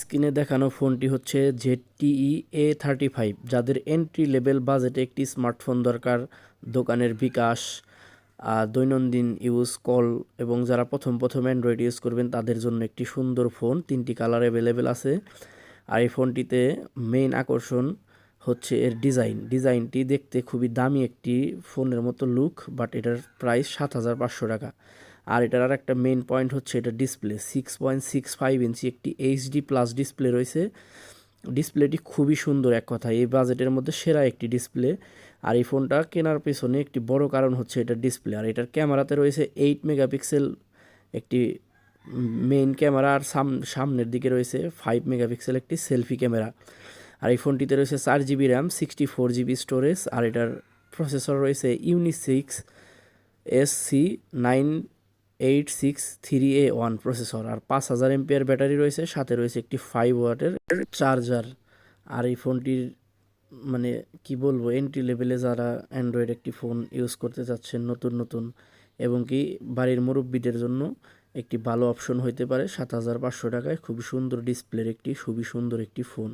স্ক্রিনে দেখানো ফোনটি হচ্ছে ZTE A35। যাদের এন্ট্রি লেভেল বাজেটে একটি স্মার্টফোন দরকার, দোকানের বিকাশ, দৈনন্দিন ইউজ কল এবং যারা প্রথম অ্যান্ড্রয়েড ইউজ করবেন তাদের জন্য একটি সুন্দর ফোন। 3টি কালার অ্যাভেলেবেল আছে। আর এই ফোনটিতে মেইন আকর্ষণ হচ্ছে এর ডিজাইনটি দেখতে খুবই দামি একটি ফোনের মতো লুক, বাট এটার প্রাইস 7,500 টাকা। আর এটার আর একটা মেইন পয়েন্ট হচ্ছে এটা ডিসপ্লে 6.65 ইঞ্চি একটি HD প্লাস ডিসপ্লে রয়েছে। ডিসপ্লেটি খুবই সুন্দর, এক কথায় এই বাজেটের মধ্যে সেরা একটি ডিসপ্লে। আর এই ফোনটা কেনার পেছনে একটি বড় কারণ হচ্ছে এটার ডিসপ্লে। আর এটার ক্যামেরাতে রয়েছে 8 মেগাপিক্সেল একটি মেইন ক্যামেরা, আর সামনের দিকে রয়েছে 5 মেগাপিক্সেল একটি সেলফি ক্যামেরা। আর এই ফোনটিতে রয়েছে 4 GB র্যাম, 64 GB স্টোরেজ। আর এটার প্রসেসর রয়েছে ইউনিসিক্স SC9863A1 প্রসেসর। আর 5000 এমপিআর ব্যাটারি রয়েছে, সাথে রয়েছে একটি 5 ওয়াটের চার্জার। আর এই ফোনটির মানে কি বলবো, এন্ট্রি লেভেলে যারা অ্যান্ড্রয়েড একটি ফোন ইউজ করতে চাচ্ছেন নতুন এবং কি বাড়ির মুরব্বীদের জন্য একটি ভালো অপশন হইতে পারে। 7,500 টাকায় খুবই সুন্দর ডিসপ্লের খুবই সুন্দর একটি ফোন।